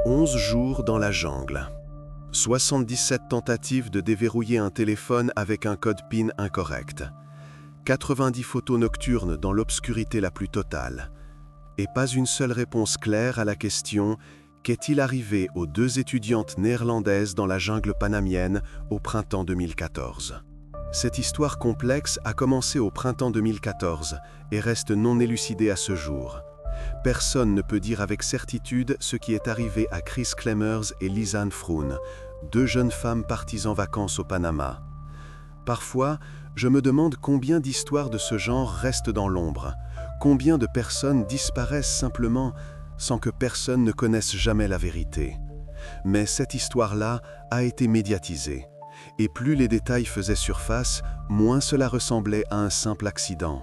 11 jours dans la jungle. 77 tentatives de déverrouiller un téléphone avec un code PIN incorrect. 90 photos nocturnes dans l'obscurité la plus totale. Et pas une seule réponse claire à la question « Qu'est-il arrivé aux deux étudiantes néerlandaises dans la jungle panamienne au printemps 2014 ?» Cette histoire complexe a commencé au printemps 2014 et reste non élucidée à ce jour. Personne ne peut dire avec certitude ce qui est arrivé à Chris Clemmers et Lisanne Froon, deux jeunes femmes parties en vacances au Panama. Parfois, je me demande combien d'histoires de ce genre restent dans l'ombre, combien de personnes disparaissent simplement sans que personne ne connaisse jamais la vérité. Mais cette histoire-là a été médiatisée, et plus les détails faisaient surface, moins cela ressemblait à un simple accident.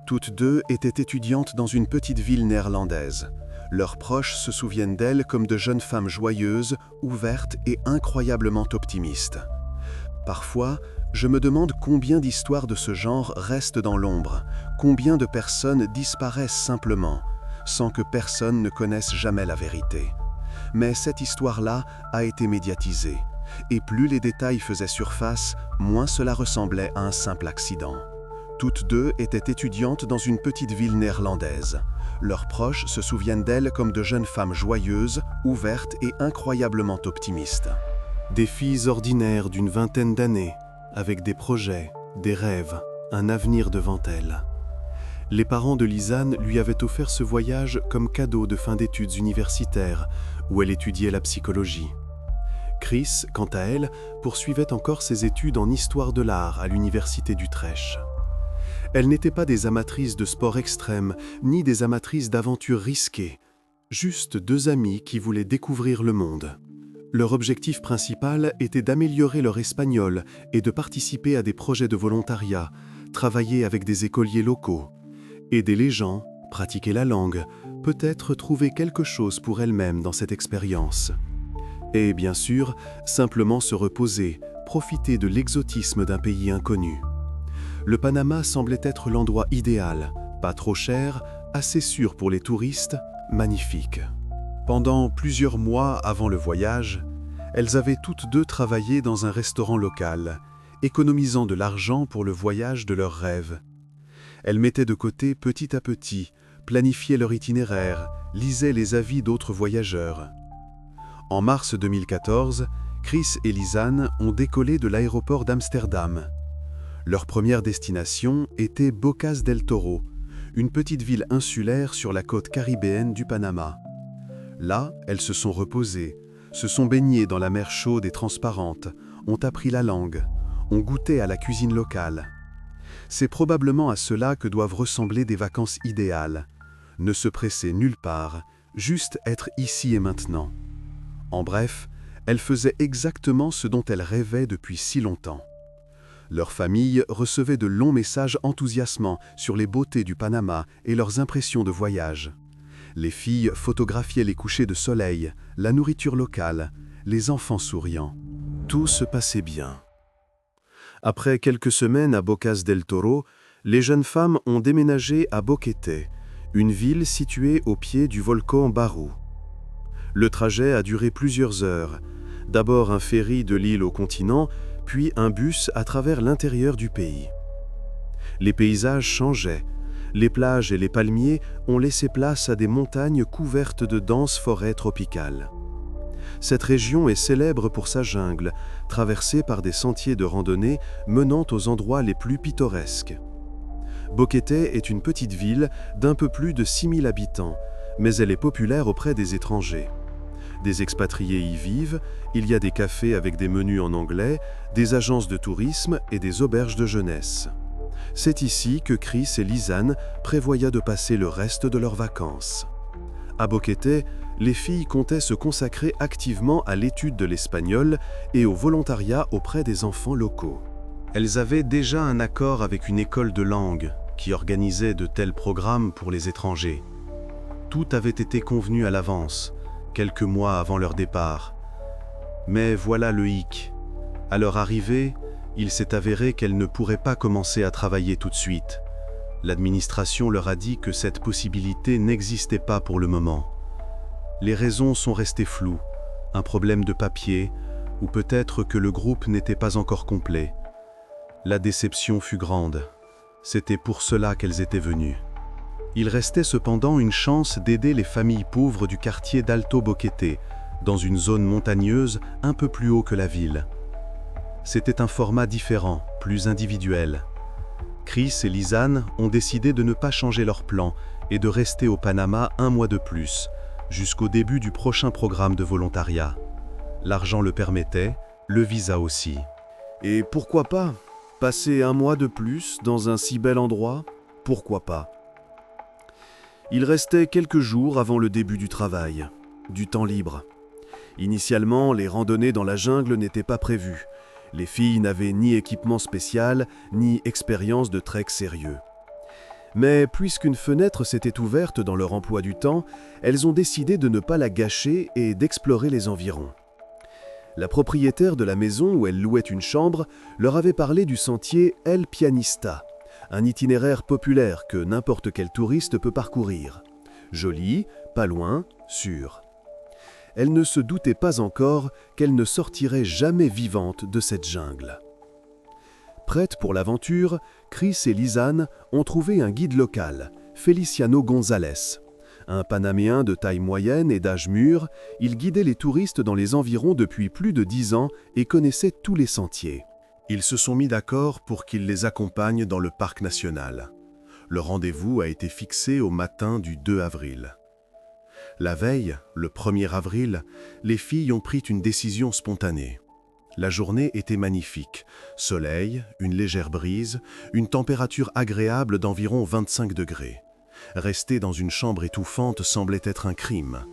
Toutes deux étaient étudiantes dans une petite ville néerlandaise. Leurs proches se souviennent d'elles comme de jeunes femmes joyeuses, ouvertes et incroyablement optimistes. Parfois, je me demande combien d'histoires de ce genre restent dans l'ombre, combien de personnes disparaissent simplement, sans que personne ne connaisse jamais la vérité. Mais cette histoire-là a été médiatisée, et plus les détails faisaient surface, moins cela ressemblait à un simple accident. Toutes deux étaient étudiantes dans une petite ville néerlandaise. Leurs proches se souviennent d'elles comme de jeunes femmes joyeuses, ouvertes et incroyablement optimistes. Des filles ordinaires d'une vingtaine d'années, avec des projets, des rêves, un avenir devant elles. Les parents de Lisanne lui avaient offert ce voyage comme cadeau de fin d'études universitaires, où elle étudiait la psychologie. Chris, quant à elle, poursuivait encore ses études en histoire de l'art à l'université d'Utrecht. Elles n'étaient pas des amatrices de sport extrême, ni des amatrices d'aventures risquées, juste deux amies qui voulaient découvrir le monde. Leur objectif principal était d'améliorer leur espagnol et de participer à des projets de volontariat, travailler avec des écoliers locaux, aider les gens, pratiquer la langue, peut-être trouver quelque chose pour elles-mêmes dans cette expérience. Et bien sûr, simplement se reposer, profiter de l'exotisme d'un pays inconnu. Le Panama semblait être l'endroit idéal, pas trop cher, assez sûr pour les touristes, magnifique. Pendant plusieurs mois avant le voyage, elles avaient toutes deux travaillé dans un restaurant local, économisant de l'argent pour le voyage de leurs rêves. Elles mettaient de côté petit à petit, planifiaient leur itinéraire, lisaient les avis d'autres voyageurs. En mars 2014, Chris et Lisanne ont décollé de l'aéroport d'Amsterdam. Leur première destination était Bocas del Toro, une petite ville insulaire sur la côte caribéenne du Panama. Là, elles se sont reposées, se sont baignées dans la mer chaude et transparente, ont appris la langue, ont goûté à la cuisine locale. C'est probablement à cela que doivent ressembler des vacances idéales. Ne se presser nulle part, juste être ici et maintenant. En bref, elles faisaient exactement ce dont elles rêvaient depuis si longtemps. Leur famille recevait de longs messages enthousiasmants sur les beautés du Panama et leurs impressions de voyage. Les filles photographiaient les couchers de soleil, la nourriture locale, les enfants souriants. Tout se passait bien. Après quelques semaines à Bocas del Toro, les jeunes femmes ont déménagé à Boquete, une ville située au pied du volcan Barú. Le trajet a duré plusieurs heures. D'abord un ferry de l'île au continent, puis un bus à travers l'intérieur du pays. Les paysages changeaient. Les plages et les palmiers ont laissé place à des montagnes couvertes de denses forêts tropicales. Cette région est célèbre pour sa jungle, traversée par des sentiers de randonnée menant aux endroits les plus pittoresques. Boquete est une petite ville d'un peu plus de 6000 habitants, mais elle est populaire auprès des étrangers. Des expatriés y vivent, il y a des cafés avec des menus en anglais, des agences de tourisme et des auberges de jeunesse. C'est ici que Chris et Lisanne prévoyaient de passer le reste de leurs vacances. À Boquete, les filles comptaient se consacrer activement à l'étude de l'espagnol et au volontariat auprès des enfants locaux. Elles avaient déjà un accord avec une école de langue qui organisait de tels programmes pour les étrangers. Tout avait été convenu à l'avance, quelques mois avant leur départ. Mais voilà le hic. À leur arrivée, il s'est avéré qu'elles ne pourraient pas commencer à travailler tout de suite. L'administration leur a dit que cette possibilité n'existait pas pour le moment. Les raisons sont restées floues, un problème de papier, ou peut-être que le groupe n'était pas encore complet. La déception fut grande. C'était pour cela qu'elles étaient venues. Il restait cependant une chance d'aider les familles pauvres du quartier d'Alto Boquete, dans une zone montagneuse un peu plus haut que la ville. C'était un format différent, plus individuel. Chris et Lisanne ont décidé de ne pas changer leur plan et de rester au Panama un mois de plus, jusqu'au début du prochain programme de volontariat. L'argent le permettait, le visa aussi. Et pourquoi pas? Passer un mois de plus dans un si bel endroit? Pourquoi pas? Il restait quelques jours avant le début du travail, du temps libre. Initialement, les randonnées dans la jungle n'étaient pas prévues. Les filles n'avaient ni équipement spécial, ni expérience de trek sérieux. Mais puisqu'une fenêtre s'était ouverte dans leur emploi du temps, elles ont décidé de ne pas la gâcher et d'explorer les environs. La propriétaire de la maison où elles louaient une chambre leur avait parlé du sentier El Pianista, un itinéraire populaire que n'importe quel touriste peut parcourir. Joli, pas loin, sûr. Elle ne se doutait pas encore qu'elle ne sortirait jamais vivante de cette jungle. Prêtes pour l'aventure, Chris et Lisanne ont trouvé un guide local, Feliciano González. Un Panaméen de taille moyenne et d'âge mûr, il guidait les touristes dans les environs depuis plus de 10 ans et connaissait tous les sentiers. Ils se sont mis d'accord pour qu'il les accompagne dans le parc national. Le rendez-vous a été fixé au matin du 2 avril. La veille, le 1er avril, les filles ont pris une décision spontanée. La journée était magnifique, soleil, une légère brise, une température agréable d'environ 25 degrés. Rester dans une chambre étouffante semblait être un crime.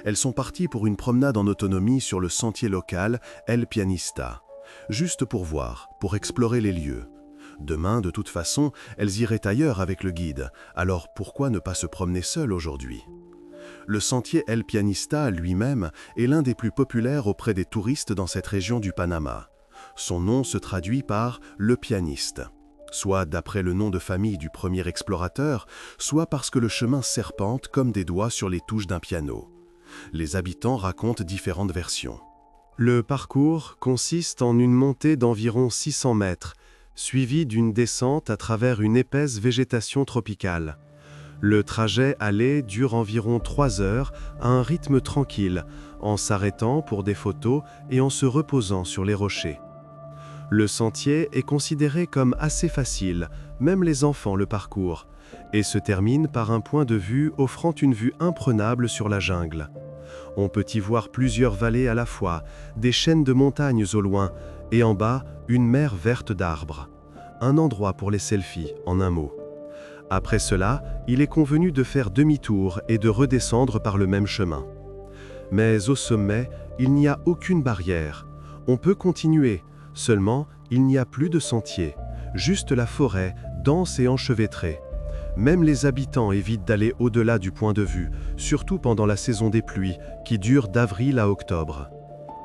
Elles sont parties pour une promenade en autonomie sur le sentier local El Pianista, juste pour voir, pour explorer les lieux. Demain, de toute façon, elles iraient ailleurs avec le guide, alors pourquoi ne pas se promener seules aujourd'hui ? Le sentier El Pianista lui-même est l'un des plus populaires auprès des touristes dans cette région du Panama. Son nom se traduit par « le pianiste », soit d'après le nom de famille du premier explorateur, soit parce que le chemin serpente comme des doigts sur les touches d'un piano. Les habitants racontent différentes versions. Le parcours consiste en une montée d'environ 600 mètres, suivie d'une descente à travers une épaisse végétation tropicale. Le trajet aller dure environ 3 heures à un rythme tranquille, en s'arrêtant pour des photos et en se reposant sur les rochers. Le sentier est considéré comme assez facile, même les enfants le parcourent, et se termine par un point de vue offrant une vue imprenable sur la jungle. On peut y voir plusieurs vallées à la fois, des chaînes de montagnes au loin, et en bas, une mer verte d'arbres. Un endroit pour les selfies, en un mot. Après cela, il est convenu de faire demi-tour et de redescendre par le même chemin. Mais au sommet, il n'y a aucune barrière. On peut continuer, seulement il n'y a plus de sentier, juste la forêt, dense et enchevêtrée. Même les habitants évitent d'aller au-delà du point de vue, surtout pendant la saison des pluies, qui dure d'avril à octobre.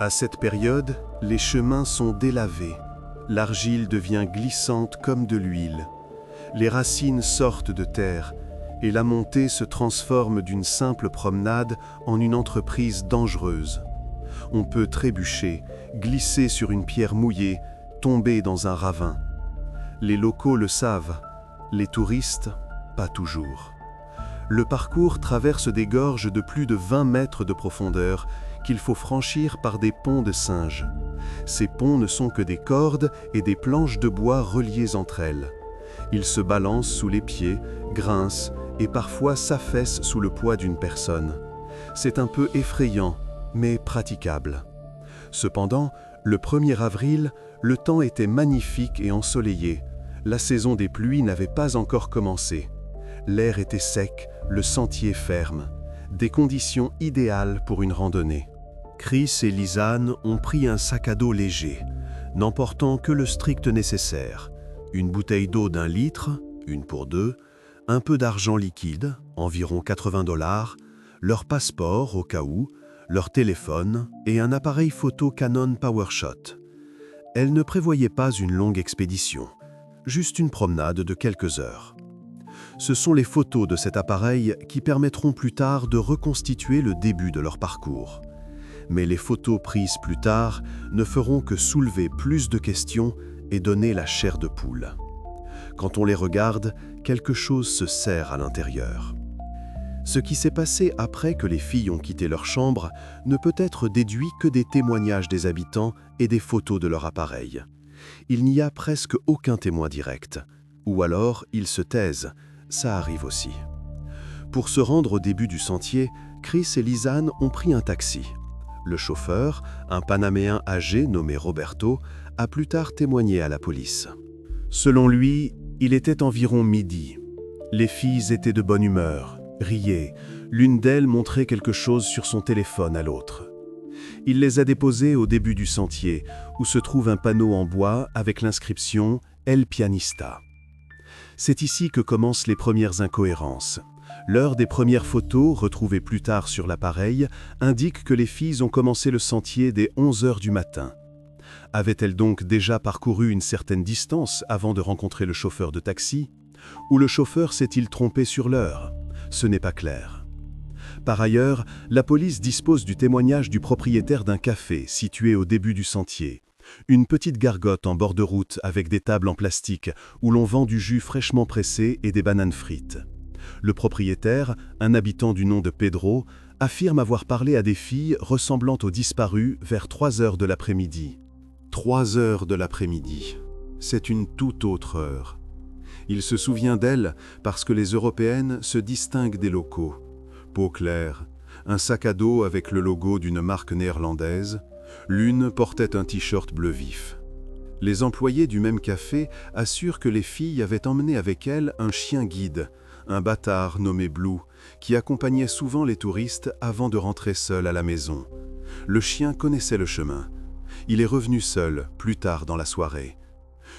À cette période, les chemins sont délavés. L'argile devient glissante comme de l'huile. Les racines sortent de terre et la montée se transforme d'une simple promenade en une entreprise dangereuse. On peut trébucher, glisser sur une pierre mouillée, tomber dans un ravin. Les locaux le savent, les touristes, pas toujours. Le parcours traverse des gorges de plus de 20 mètres de profondeur qu'il faut franchir par des ponts de singes. Ces ponts ne sont que des cordes et des planches de bois reliées entre elles. Ils se balancent sous les pieds, grincent et parfois s'affaissent sous le poids d'une personne. C'est un peu effrayant, mais praticable. Cependant, le 1er avril, le temps était magnifique et ensoleillé. La saison des pluies n'avait pas encore commencé. L'air était sec, le sentier ferme. Des conditions idéales pour une randonnée. Chris et Lisanne ont pris un sac à dos léger, n'emportant que le strict nécessaire. Une bouteille d'eau d'1 litre, une pour 2, un peu d'argent liquide, environ 80 $, leur passeport au cas où, leur téléphone et un appareil photo Canon PowerShot. Elles ne prévoyaient pas une longue expédition, juste une promenade de quelques heures. Ce sont les photos de cet appareil qui permettront plus tard de reconstituer le début de leur parcours. Mais les photos prises plus tard ne feront que soulever plus de questions et donner la chair de poule. Quand on les regarde, quelque chose se serre à l'intérieur. Ce qui s'est passé après que les filles ont quitté leur chambre ne peut être déduit que des témoignages des habitants et des photos de leur appareil. Il n'y a presque aucun témoin direct. Ou alors, ils se taisent. Ça arrive aussi. Pour se rendre au début du sentier, Chris et Lisanne ont pris un taxi. Le chauffeur, un Panaméen âgé nommé Roberto, a plus tard témoigné à la police. Selon lui, il était environ midi. Les filles étaient de bonne humeur, riaient. L'une d'elles montrait quelque chose sur son téléphone à l'autre. Il les a déposées au début du sentier, où se trouve un panneau en bois avec l'inscription « El Pianista ». C'est ici que commencent les premières incohérences. L'heure des premières photos, retrouvées plus tard sur l'appareil, indique que les filles ont commencé le sentier dès 11 heures du matin. Avaient-elles donc déjà parcouru une certaine distance avant de rencontrer le chauffeur de taxi? Ou le chauffeur s'est-il trompé sur l'heure? Ce n'est pas clair. Par ailleurs, la police dispose du témoignage du propriétaire d'un café situé au début du sentier. Une petite gargote en bord de route avec des tables en plastique où l'on vend du jus fraîchement pressé et des bananes frites. Le propriétaire, un habitant du nom de Pedro, affirme avoir parlé à des filles ressemblant aux disparues vers 3 heures de l'après-midi. 3 heures de l'après-midi, c'est une toute autre heure. Il se souvient d'elles parce que les Européennes se distinguent des locaux. Peau claire, un sac à dos avec le logo d'une marque néerlandaise, l'une portait un t-shirt bleu vif. Les employés du même café assurent que les filles avaient emmené avec elles un chien guide, un bâtard nommé Blue, qui accompagnait souvent les touristes avant de rentrer seul à la maison. Le chien connaissait le chemin. Il est revenu seul, plus tard dans la soirée.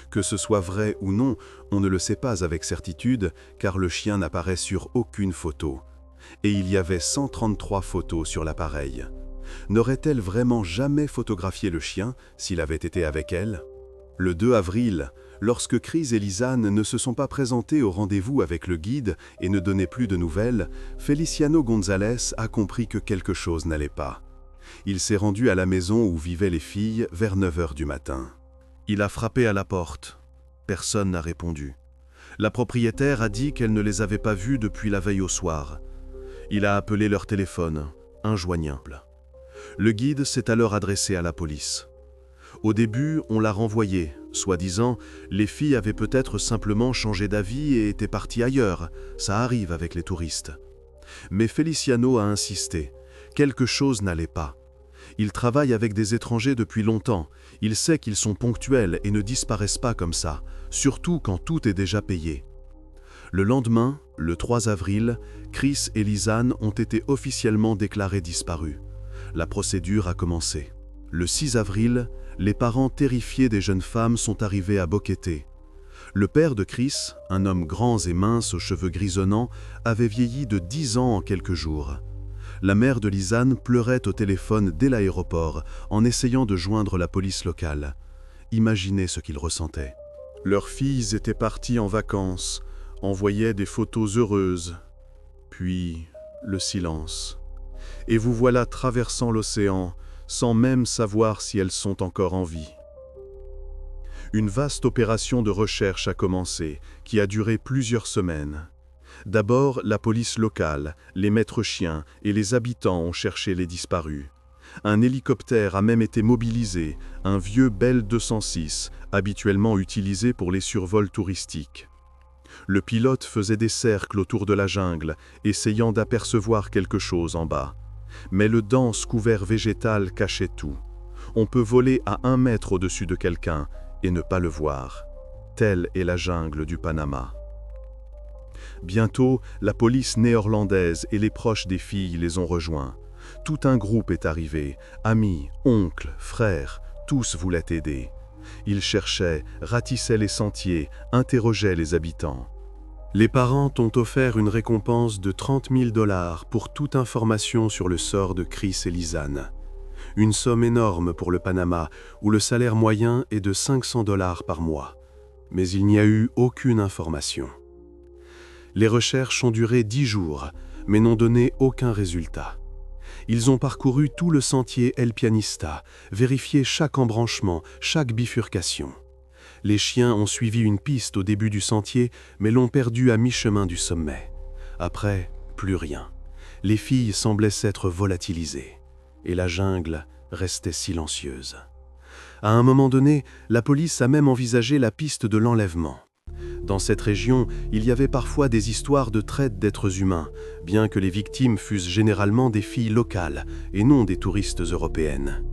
Que ce soit vrai ou non, on ne le sait pas avec certitude, car le chien n'apparaît sur aucune photo. Et il y avait 133 photos sur l'appareil. N'aurait-elle vraiment jamais photographié le chien s'il avait été avec elle? Le 2 avril, lorsque Chris et Lisanne ne se sont pas présentés au rendez-vous avec le guide et ne donnaient plus de nouvelles, Feliciano González a compris que quelque chose n'allait pas. Il s'est rendu à la maison où vivaient les filles vers 9 heures du matin. Il a frappé à la porte. Personne n'a répondu. La propriétaire a dit qu'elle ne les avait pas vues depuis la veille au soir. Il a appelé leur téléphone, injoignable. Le guide s'est alors adressé à la police. Au début, on l'a renvoyé, soi-disant, les filles avaient peut-être simplement changé d'avis et étaient parties ailleurs, ça arrive avec les touristes. Mais Feliciano a insisté, quelque chose n'allait pas. Il travaille avec des étrangers depuis longtemps, il sait qu'ils sont ponctuels et ne disparaissent pas comme ça, surtout quand tout est déjà payé. Le lendemain, le 3 avril, Chris et Lisanne ont été officiellement déclarés disparus. La procédure a commencé. Le 6 avril, les parents terrifiés des jeunes femmes sont arrivés à Boquete. Le père de Chris, un homme grand et mince aux cheveux grisonnants, avait vieilli de 10 ans en quelques jours. La mère de Lisanne pleurait au téléphone dès l'aéroport en essayant de joindre la police locale. Imaginez ce qu'ils ressentaient. Leurs filles étaient parties en vacances, envoyaient des photos heureuses. Puis, le silence. Et vous voilà traversant l'océan, sans même savoir si elles sont encore en vie. Une vaste opération de recherche a commencé, qui a duré plusieurs semaines. D'abord, la police locale, les maîtres chiens et les habitants ont cherché les disparus. Un hélicoptère a même été mobilisé, un vieux Bell 206, habituellement utilisé pour les survols touristiques. Le pilote faisait des cercles autour de la jungle, essayant d'apercevoir quelque chose en bas. Mais le dense couvert végétal cachait tout. On peut voler à 1 mètre au-dessus de quelqu'un et ne pas le voir. Telle est la jungle du Panama. Bientôt, la police néerlandaise et les proches des filles les ont rejoints. Tout un groupe est arrivé, amis, oncles, frères, tous voulaient aider. Ils cherchaient, ratissaient les sentiers, interrogeaient les habitants. Les parents ont offert une récompense de 30 000 $ pour toute information sur le sort de Chris et Lisanne. Une somme énorme pour le Panama, où le salaire moyen est de 500 $ par mois. Mais il n'y a eu aucune information. Les recherches ont duré 10 jours, mais n'ont donné aucun résultat. Ils ont parcouru tout le sentier El Pianista, vérifié chaque embranchement, chaque bifurcation. Les chiens ont suivi une piste au début du sentier, mais l'ont perdue à mi-chemin du sommet. Après, plus rien. Les filles semblaient s'être volatilisées, et la jungle restait silencieuse. À un moment donné, la police a même envisagé la piste de l'enlèvement. Dans cette région, il y avait parfois des histoires de traite d'êtres humains, bien que les victimes fussent généralement des filles locales et non des touristes européennes.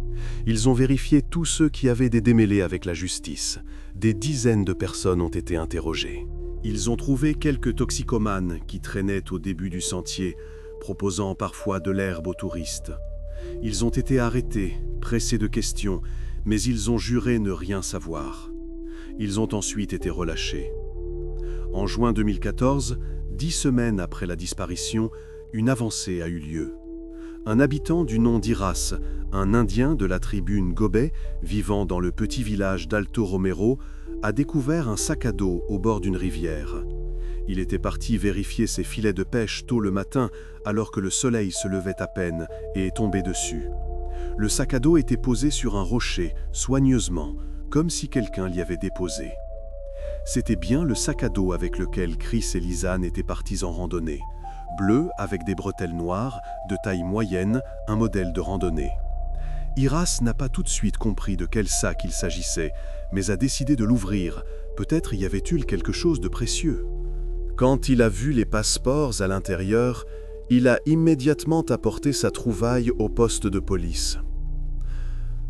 Ils ont vérifié tous ceux qui avaient des démêlés avec la justice. Des dizaines de personnes ont été interrogées. Ils ont trouvé quelques toxicomanes qui traînaient au début du sentier, proposant parfois de l'herbe aux touristes. Ils ont été arrêtés, pressés de questions, mais ils ont juré ne rien savoir. Ils ont ensuite été relâchés. En juin 2014, 10 semaines après la disparition, une avancée a eu lieu. Un habitant du nom d'Iras, un Indien de la tribu Ngobé, vivant dans le petit village d'Alto Romero, a découvert un sac à dos au bord d'une rivière. Il était parti vérifier ses filets de pêche tôt le matin, alors que le soleil se levait à peine et est tombé dessus. Le sac à dos était posé sur un rocher, soigneusement, comme si quelqu'un l'y avait déposé. C'était bien le sac à dos avec lequel Chris et Lisanne étaient partis en randonnée. Bleu avec des bretelles noires, de taille moyenne, un modèle de randonnée. Iras n'a pas tout de suite compris de quel sac il s'agissait, mais a décidé de l'ouvrir. Peut-être y avait-il quelque chose de précieux. Quand il a vu les passeports à l'intérieur, il a immédiatement apporté sa trouvaille au poste de police.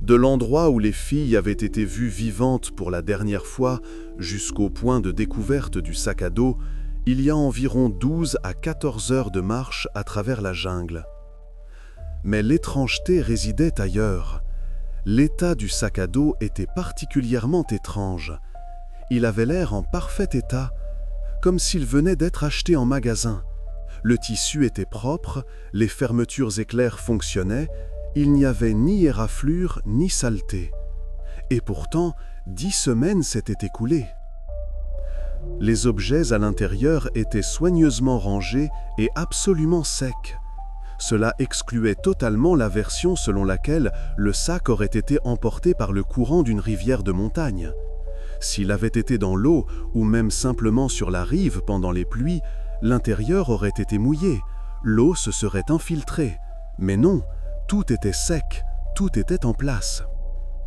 De l'endroit où les filles avaient été vues vivantes pour la dernière fois jusqu'au point de découverte du sac à dos, il y a environ 12 à 14 heures de marche à travers la jungle. Mais l'étrangeté résidait ailleurs. L'état du sac à dos était particulièrement étrange. Il avait l'air en parfait état, comme s'il venait d'être acheté en magasin. Le tissu était propre, les fermetures éclairs fonctionnaient, il n'y avait ni éraflure ni saleté. Et pourtant, 10 semaines s'étaient écoulées. Les objets à l'intérieur étaient soigneusement rangés et absolument secs. Cela excluait totalement la version selon laquelle le sac aurait été emporté par le courant d'une rivière de montagne. S'il avait été dans l'eau ou même simplement sur la rive pendant les pluies, l'intérieur aurait été mouillé, l'eau se serait infiltrée. Mais non, tout était sec, tout était en place.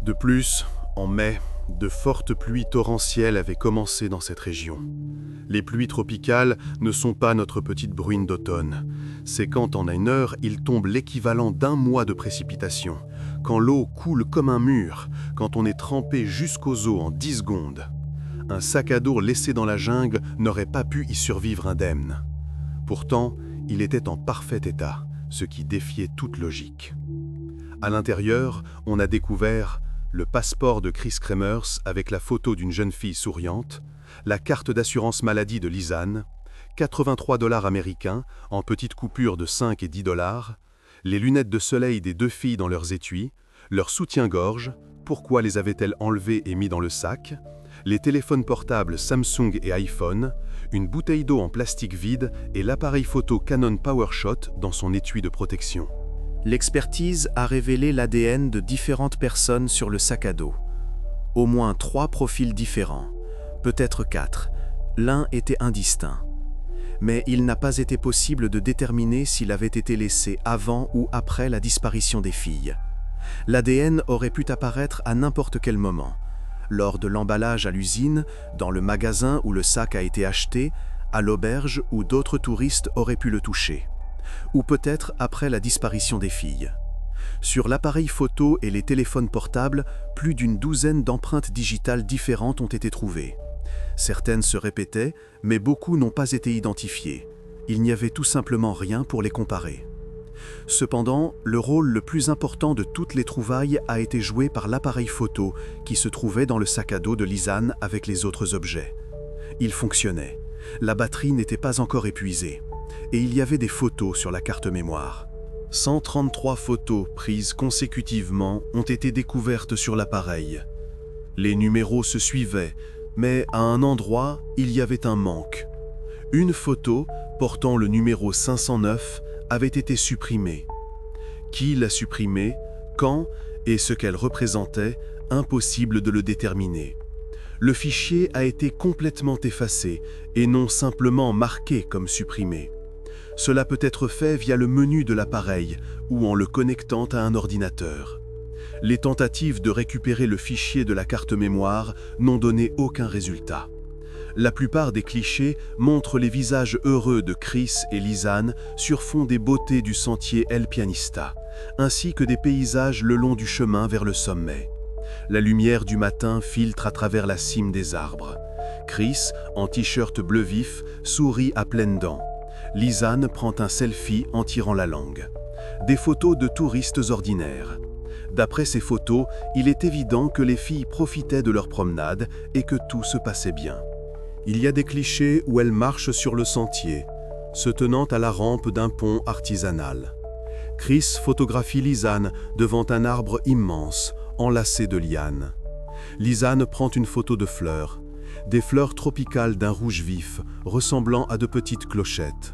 De plus, en mai, de fortes pluies torrentielles avaient commencé dans cette région. Les pluies tropicales ne sont pas notre petite bruine d'automne. C'est quand en une heure, il tombe l'équivalent d'un mois de précipitation, quand l'eau coule comme un mur, quand on est trempé jusqu'aux os en 10 secondes. Un sac à dos laissé dans la jungle n'aurait pas pu y survivre indemne. Pourtant, il était en parfait état, ce qui défiait toute logique. À l'intérieur, on a découvert le passeport de Chris Kremers avec la photo d'une jeune fille souriante, la carte d'assurance maladie de Lisanne, 83 $ américains en petites coupures de 5 et 10 $, les lunettes de soleil des 2 filles dans leurs étuis, leur soutien-gorge, pourquoi les avait-elle enlevés et mis dans le sac, les téléphones portables Samsung et iPhone, une bouteille d'eau en plastique vide et l'appareil photo Canon PowerShot dans son étui de protection. L'expertise a révélé l'ADN de différentes personnes sur le sac à dos. Au moins 3 profils différents, peut-être 4. L'un était indistinct. Mais il n'a pas été possible de déterminer s'il avait été laissé avant ou après la disparition des filles. L'ADN aurait pu apparaître à n'importe quel moment. Lors de l'emballage à l'usine, dans le magasin où le sac a été acheté, à l'auberge où d'autres touristes auraient pu le toucher. Ou peut-être après la disparition des filles. Sur l'appareil photo et les téléphones portables, plus d'une douzaine d'empreintes digitales différentes ont été trouvées. Certaines se répétaient, mais beaucoup n'ont pas été identifiées. Il n'y avait tout simplement rien pour les comparer. Cependant, le rôle le plus important de toutes les trouvailles a été joué par l'appareil photo qui se trouvait dans le sac à dos de Lisanne avec les autres objets. Il fonctionnait. La batterie n'était pas encore épuisée. Et il y avait des photos sur la carte mémoire. 133 photos prises consécutivement ont été découvertes sur l'appareil. Les numéros se suivaient, mais à un endroit, il y avait un manque. Une photo, portant le numéro 509, avait été supprimée. Qui l'a supprimée, quand et ce qu'elle représentait, impossible de le déterminer. Le fichier a été complètement effacé et non simplement marqué comme supprimé. Cela peut être fait via le menu de l'appareil ou en le connectant à un ordinateur. Les tentatives de récupérer le fichier de la carte mémoire n'ont donné aucun résultat. La plupart des clichés montrent les visages heureux de Chris et Lisanne sur fond des beautés du sentier El Pianista, ainsi que des paysages le long du chemin vers le sommet. La lumière du matin filtre à travers la cime des arbres. Chris, en t-shirt bleu vif, sourit à pleines dents. Lisanne prend un selfie en tirant la langue. Des photos de touristes ordinaires. D'après ces photos, il est évident que les filles profitaient de leur promenade et que tout se passait bien. Il y a des clichés où elles marchent sur le sentier, se tenant à la rampe d'un pont artisanal. Chris photographie Lisanne devant un arbre immense, enlacé de lianes. Lisanne prend une photo de fleurs, des fleurs tropicales d'un rouge vif, ressemblant à de petites clochettes.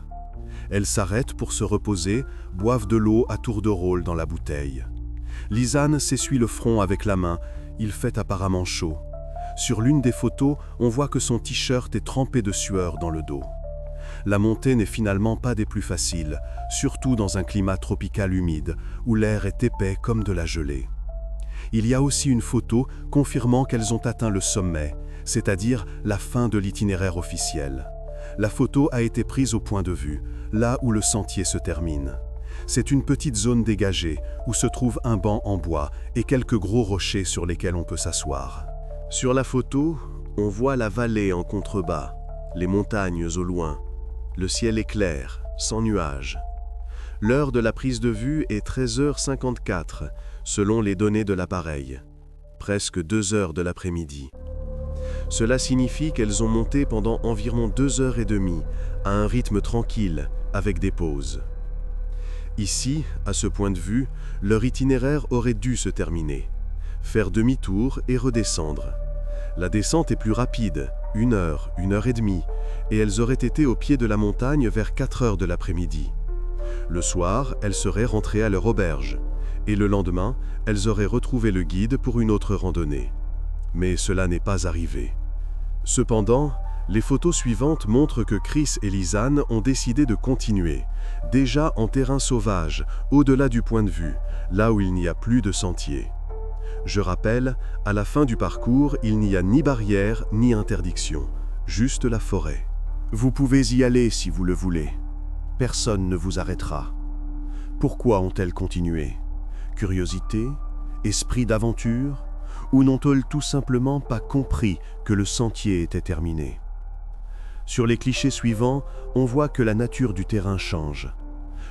Elles s'arrêtent pour se reposer, boivent de l'eau à tour de rôle dans la bouteille. Lisanne s'essuie le front avec la main, il fait apparemment chaud. Sur l'une des photos, on voit que son t-shirt est trempé de sueur dans le dos. La montée n'est finalement pas des plus faciles, surtout dans un climat tropical humide, où l'air est épais comme de la gelée. Il y a aussi une photo confirmant qu'elles ont atteint le sommet, c'est-à-dire la fin de l'itinéraire officiel. La photo a été prise au point de vue, là où le sentier se termine. C'est une petite zone dégagée, où se trouve un banc en bois et quelques gros rochers sur lesquels on peut s'asseoir. Sur la photo, on voit la vallée en contrebas, les montagnes au loin. Le ciel est clair, sans nuages. L'heure de la prise de vue est 13h54, selon les données de l'appareil. Presque 2 heures de l'après-midi. Cela signifie qu'elles ont monté pendant environ 2h30, à un rythme tranquille, avec des pauses. Ici, à ce point de vue, leur itinéraire aurait dû se terminer. Faire demi-tour et redescendre. La descente est plus rapide, 1 heure, 1h30, et elles auraient été au pied de la montagne vers 4 heures de l'après-midi. Le soir, elles seraient rentrées à leur auberge, et le lendemain, elles auraient retrouvé le guide pour une autre randonnée. Mais cela n'est pas arrivé. Cependant, les photos suivantes montrent que Chris et Lisanne ont décidé de continuer, déjà en terrain sauvage, au-delà du point de vue, là où il n'y a plus de sentier. Je rappelle, à la fin du parcours, il n'y a ni barrière ni interdiction, juste la forêt. Vous pouvez y aller si vous le voulez. Personne ne vous arrêtera. Pourquoi ont-elles continué? Curiosité? Esprit d'aventure? Ou n'ont-elles tout simplement pas compris que le sentier était terminé? Sur les clichés suivants, on voit que la nature du terrain change.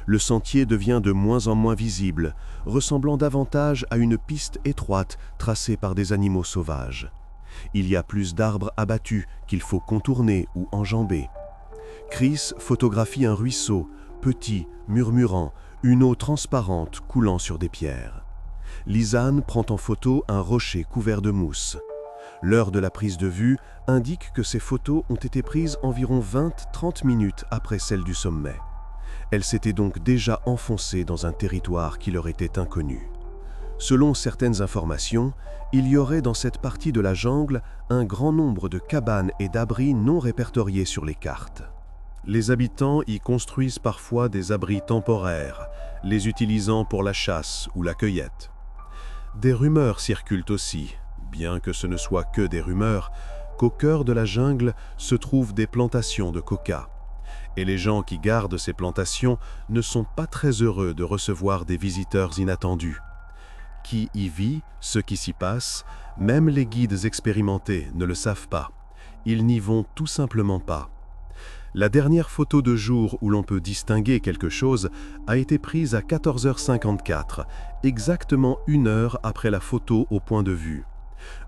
Le sentier devient de moins en moins visible, ressemblant davantage à une piste étroite tracée par des animaux sauvages. Il y a plus d'arbres abattus qu'il faut contourner ou enjamber. Chris photographie un ruisseau, petit, murmurant, une eau transparente coulant sur des pierres. Lisanne prend en photo un rocher couvert de mousse. L'heure de la prise de vue indique que ces photos ont été prises environ 20-30 minutes après celle du sommet. Elles s'étaient donc déjà enfoncées dans un territoire qui leur était inconnu. Selon certaines informations, il y aurait dans cette partie de la jungle un grand nombre de cabanes et d'abris non répertoriés sur les cartes. Les habitants y construisent parfois des abris temporaires, les utilisant pour la chasse ou la cueillette. Des rumeurs circulent aussi, bien que ce ne soit que des rumeurs, qu'au cœur de la jungle se trouvent des plantations de coca. Et les gens qui gardent ces plantations ne sont pas très heureux de recevoir des visiteurs inattendus. Qui y vit, ce qui s'y passe, même les guides expérimentés ne le savent pas. Ils n'y vont tout simplement pas. La dernière photo de jour où l'on peut distinguer quelque chose a été prise à 14h54, exactement 1 heure après la photo au point de vue.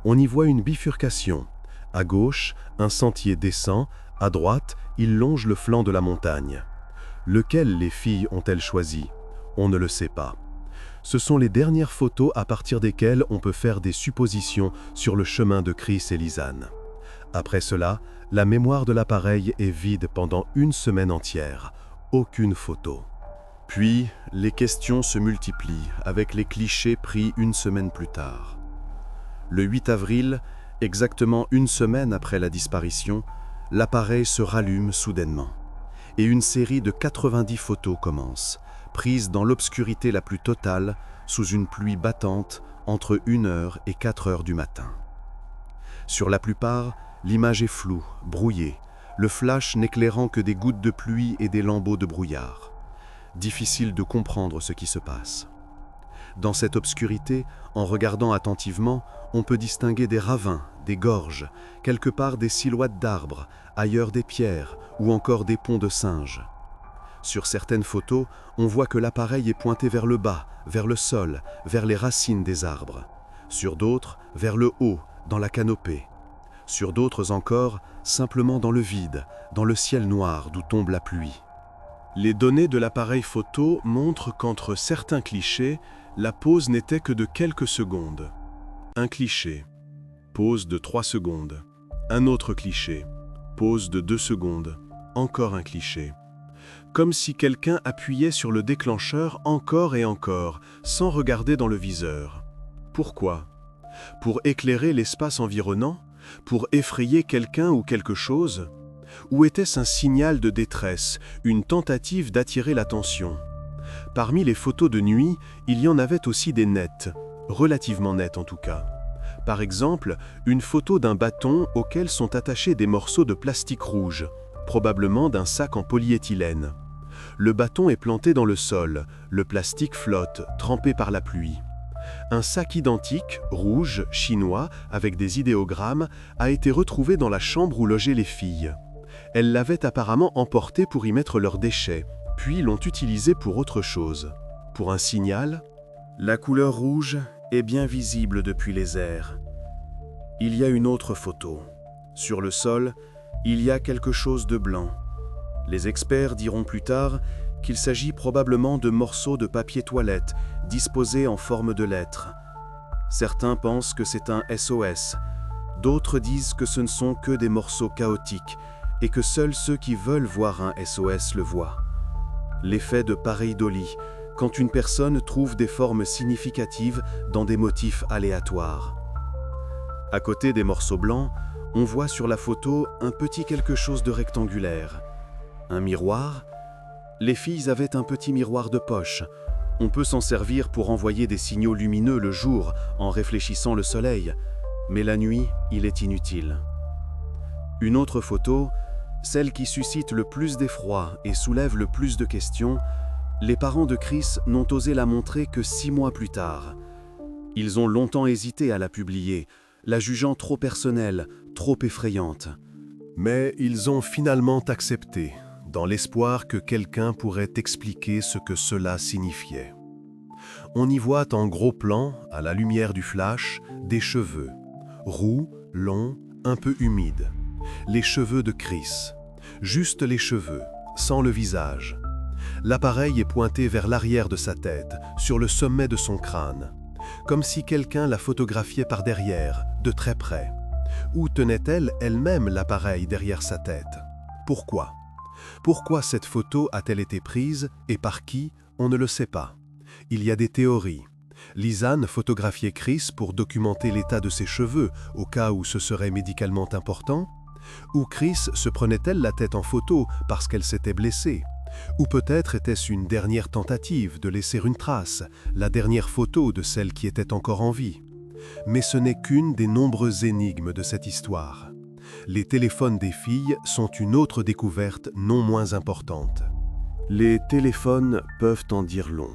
On y voit une bifurcation. À gauche, un sentier descend, à droite, il longe le flanc de la montagne. Lequel les filles ont-elles choisi? On ne le sait pas. Ce sont les dernières photos à partir desquelles on peut faire des suppositions sur le chemin de Chris et Lisanne. Après cela, la mémoire de l'appareil est vide pendant une semaine entière. Aucune photo. Puis, les questions se multiplient avec les clichés pris une semaine plus tard. Le 8 avril, exactement une semaine après la disparition, l'appareil se rallume soudainement. Et une série de 90 photos commence, prises dans l'obscurité la plus totale, sous une pluie battante, entre 1h et 4h du matin. Sur la plupart, l'image est floue, brouillée, le flash n'éclairant que des gouttes de pluie et des lambeaux de brouillard. Difficile de comprendre ce qui se passe. Dans cette obscurité, en regardant attentivement, on peut distinguer des ravins, des gorges, quelque part des silhouettes d'arbres, ailleurs des pierres ou encore des ponts de singes. Sur certaines photos, on voit que l'appareil est pointé vers le bas, vers le sol, vers les racines des arbres. Sur d'autres, vers le haut, dans la canopée. Sur d'autres encore, simplement dans le vide, dans le ciel noir d'où tombe la pluie. Les données de l'appareil photo montrent qu'entre certains clichés, la pause n'était que de quelques secondes. Un cliché, pause de 3 secondes. Un autre cliché, pause de 2 secondes. Encore un cliché. Comme si quelqu'un appuyait sur le déclencheur encore et encore, sans regarder dans le viseur. Pourquoi ? Pour éclairer l'espace environnant ? Pour effrayer quelqu'un ou quelque chose ? Ou était-ce un signal de détresse, une tentative d'attirer l'attention ? Parmi les photos de nuit, il y en avait aussi des nettes, relativement nettes en tout cas. Par exemple, une photo d'un bâton auquel sont attachés des morceaux de plastique rouge, probablement d'un sac en polyéthylène. Le bâton est planté dans le sol, le plastique flotte, trempé par la pluie. Un sac identique, rouge, chinois, avec des idéogrammes, a été retrouvé dans la chambre où logeaient les filles. Elles l'avaient apparemment emporté pour y mettre leurs déchets, puis l'ont utilisé pour autre chose. Pour un signal, la couleur rouge est bien visible depuis les airs. Il y a une autre photo. Sur le sol, il y a quelque chose de blanc. Les experts diront plus tard qu'il s'agit probablement de morceaux de papier toilette disposés en forme de lettres. Certains pensent que c'est un SOS, d'autres disent que ce ne sont que des morceaux chaotiques et que seuls ceux qui veulent voir un SOS le voient. L'effet de pareidolie, quand une personne trouve des formes significatives dans des motifs aléatoires. À côté des morceaux blancs, on voit sur la photo un petit quelque chose de rectangulaire. Un miroir ? Les filles avaient un petit miroir de poche. On peut s'en servir pour envoyer des signaux lumineux le jour en réfléchissant le soleil, mais la nuit, il est inutile. Une autre photo, celle qui suscite le plus d'effroi et soulève le plus de questions, les parents de Chris n'ont osé la montrer que 6 mois plus tard. Ils ont longtemps hésité à la publier, la jugeant trop personnelle, trop effrayante. Mais ils ont finalement accepté, dans l'espoir que quelqu'un pourrait expliquer ce que cela signifiait. On y voit en gros plan, à la lumière du flash, des cheveux, roux, longs, un peu humides. Les cheveux de Chris. Juste les cheveux, sans le visage. L'appareil est pointé vers l'arrière de sa tête, sur le sommet de son crâne. Comme si quelqu'un la photographiait par derrière, de très près. Où tenait-elle elle-même l'appareil derrière sa tête ? Pourquoi ? Pourquoi cette photo a-t-elle été prise et par qui ? On ne le sait pas. Il y a des théories. Lisanne photographiait Chris pour documenter l'état de ses cheveux au cas où ce serait médicalement important ? Ou Chris se prenait-elle la tête en photo parce qu'elle s'était blessée ? Ou peut-être était-ce une dernière tentative de laisser une trace, la dernière photo de celle qui était encore en vie ? Mais ce n'est qu'une des nombreuses énigmes de cette histoire. Les téléphones des filles sont une autre découverte non moins importante. Les téléphones peuvent en dire long.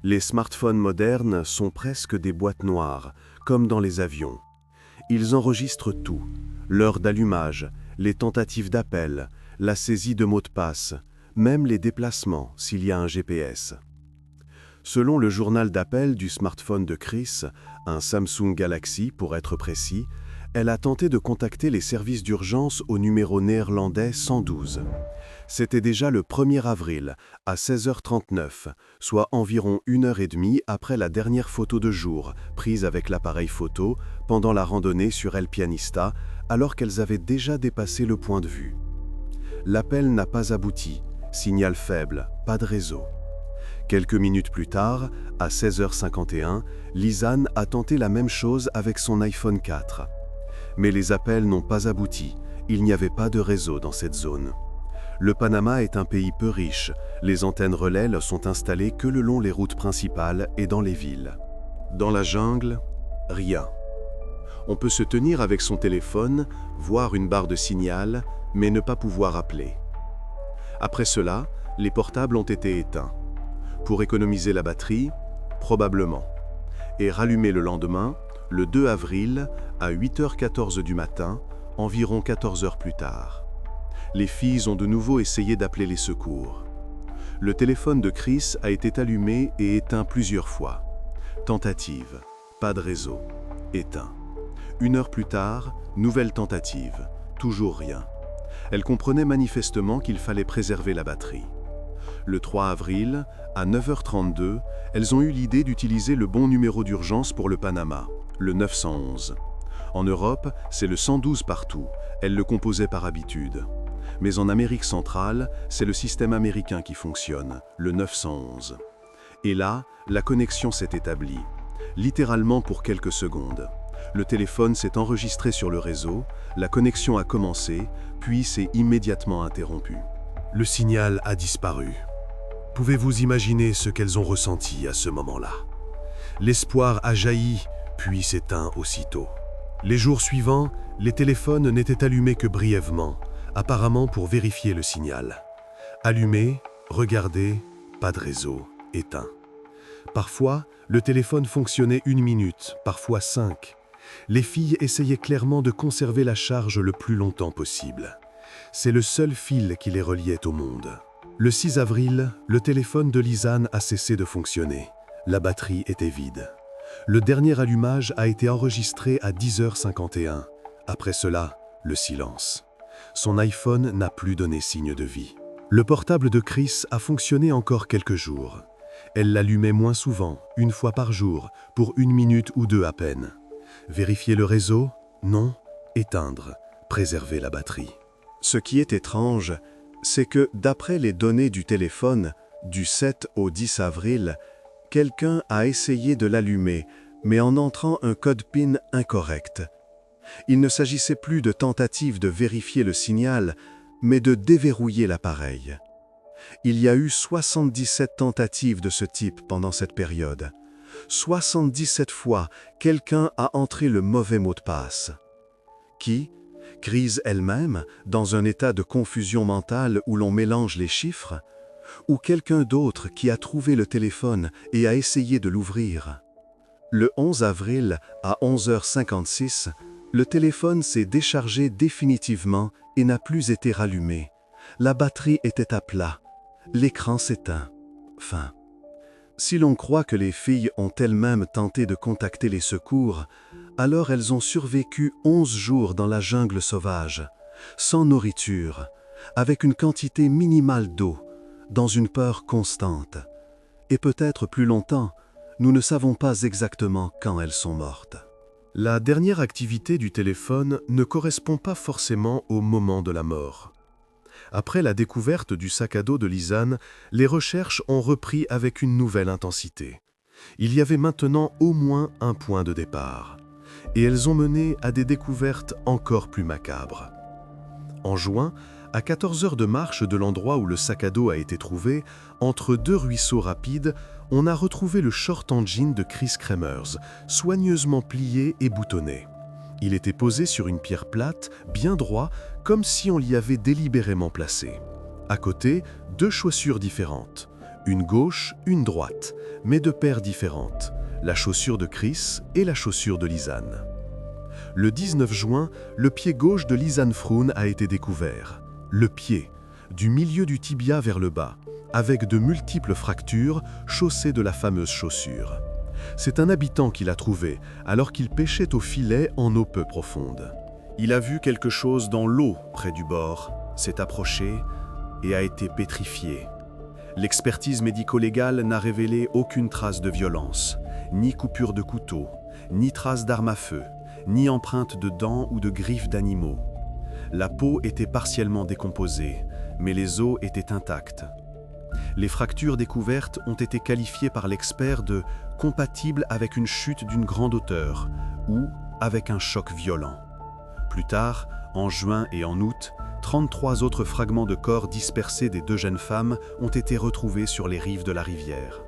Les smartphones modernes sont presque des boîtes noires, comme dans les avions. Ils enregistrent tout, l'heure d'allumage, les tentatives d'appel, la saisie de mots de passe, même les déplacements s'il y a un GPS. Selon le journal d'appel du smartphone de Chris, un Samsung Galaxy pour être précis, elle a tenté de contacter les services d'urgence au numéro néerlandais 112. C'était déjà le 1er avril, à 16h39, soit environ 1h30 après la dernière photo de jour, prise avec l'appareil photo pendant la randonnée sur El Pianista, alors qu'elles avaient déjà dépassé le point de vue. L'appel n'a pas abouti, signal faible, pas de réseau. Quelques minutes plus tard, à 16h51, Lisanne a tenté la même chose avec son iPhone 4. Mais les appels n'ont pas abouti, il n'y avait pas de réseau dans cette zone. Le Panama est un pays peu riche, les antennes relais ne sont installées que le long des routes principales et dans les villes. Dans la jungle, rien. On peut se tenir avec son téléphone, voir une barre de signal, mais ne pas pouvoir appeler. Après cela, les portables ont été éteints. Pour économiser la batterie, probablement. Et rallumés le lendemain, le 2 avril, à 8h14 du matin, environ 14 heures plus tard. Les filles ont de nouveau essayé d'appeler les secours. Le téléphone de Chris a été allumé et éteint plusieurs fois. Tentative, pas de réseau, éteint. 1 heure plus tard, nouvelle tentative, toujours rien. Elle comprenait manifestement qu'il fallait préserver la batterie. Le 3 avril, à 9h32, elles ont eu l'idée d'utiliser le bon numéro d'urgence pour le Panama, le 911. En Europe, c'est le 112 partout, elles le composaient par habitude. Mais en Amérique centrale, c'est le système américain qui fonctionne, le 911. Et là, la connexion s'est établie, littéralement pour quelques secondes. Le téléphone s'est enregistré sur le réseau, la connexion a commencé, puis s'est immédiatement interrompue. Le signal a disparu. Pouvez-vous imaginer ce qu'elles ont ressenti à ce moment-là? L'espoir a jailli, puis s'éteint aussitôt. Les jours suivants, les téléphones n'étaient allumés que brièvement, apparemment pour vérifier le signal. Allumé, regardé, pas de réseau, éteint. Parfois, le téléphone fonctionnait 1 minute, parfois 5. Les filles essayaient clairement de conserver la charge le plus longtemps possible. C'est le seul fil qui les reliait au monde. Le 6 avril, le téléphone de Lisanne a cessé de fonctionner. La batterie était vide. Le dernier allumage a été enregistré à 10h51. Après cela, le silence. Son iPhone n'a plus donné signe de vie. Le portable de Chris a fonctionné encore quelques jours. Elle l'allumait moins souvent, 1 fois par jour, pour 1 minute ou 2 à peine. Vérifier le réseau? Non. Éteindre. Préserver la batterie. Ce qui est étrange, c'est que d'après les données du téléphone, du 7 au 10 avril, quelqu'un a essayé de l'allumer, mais en entrant un code PIN incorrect. Il ne s'agissait plus de tentative de vérifier le signal, mais de déverrouiller l'appareil. Il y a eu 77 tentatives de ce type pendant cette période. 77 fois, quelqu'un a entré le mauvais mot de passe. Qui? Chris elle-même, dans un état de confusion mentale où l'on mélange les chiffres? Ou quelqu'un d'autre qui a trouvé le téléphone et a essayé de l'ouvrir? Le 11 avril, à 11h56, le téléphone s'est déchargé définitivement et n'a plus été rallumé. La batterie était à plat. L'écran s'éteint. Fin. Si l'on croit que les filles ont elles-mêmes tenté de contacter les secours, alors elles ont survécu 11 jours dans la jungle sauvage, sans nourriture, avec une quantité minimale d'eau, dans une peur constante. Et peut-être plus longtemps, nous ne savons pas exactement quand elles sont mortes. La dernière activité du téléphone ne correspond pas forcément au moment de la mort. Après la découverte du sac à dos de Lisanne, les recherches ont repris avec une nouvelle intensité. Il y avait maintenant au moins un point de départ. Et elles ont mené à des découvertes encore plus macabres. En juin, à 14 heures de marche de l'endroit où le sac à dos a été trouvé, entre 2 ruisseaux rapides, on a retrouvé le short en jean de Chris Kremers, soigneusement plié et boutonné. Il était posé sur une pierre plate, bien droit, comme si on l'y avait délibérément placé. À côté, 2 chaussures différentes, une gauche, une droite, mais de paires différentes, la chaussure de Chris et la chaussure de Lisanne. Le 19 juin, le pied gauche de Lisanne Froon a été découvert. Le pied, du milieu du tibia vers le bas, avec de multiples fractures, chaussé de la fameuse chaussure. C'est un habitant qui l'a trouvé, alors qu'il pêchait au filet en eau peu profonde. Il a vu quelque chose dans l'eau près du bord, s'est approché et a été pétrifié. L'expertise médico-légale n'a révélé aucune trace de violence, ni coupure de couteau, ni trace d'arme à feu, ni empreinte de dents ou de griffes d'animaux. La peau était partiellement décomposée, mais les os étaient intacts. Les fractures découvertes ont été qualifiées par l'expert de compatibles avec une chute d'une grande hauteur ou avec un choc violent. Plus tard, en juin et en août, 33 autres fragments de corps dispersés des 2 jeunes femmes ont été retrouvés sur les rives de la rivière.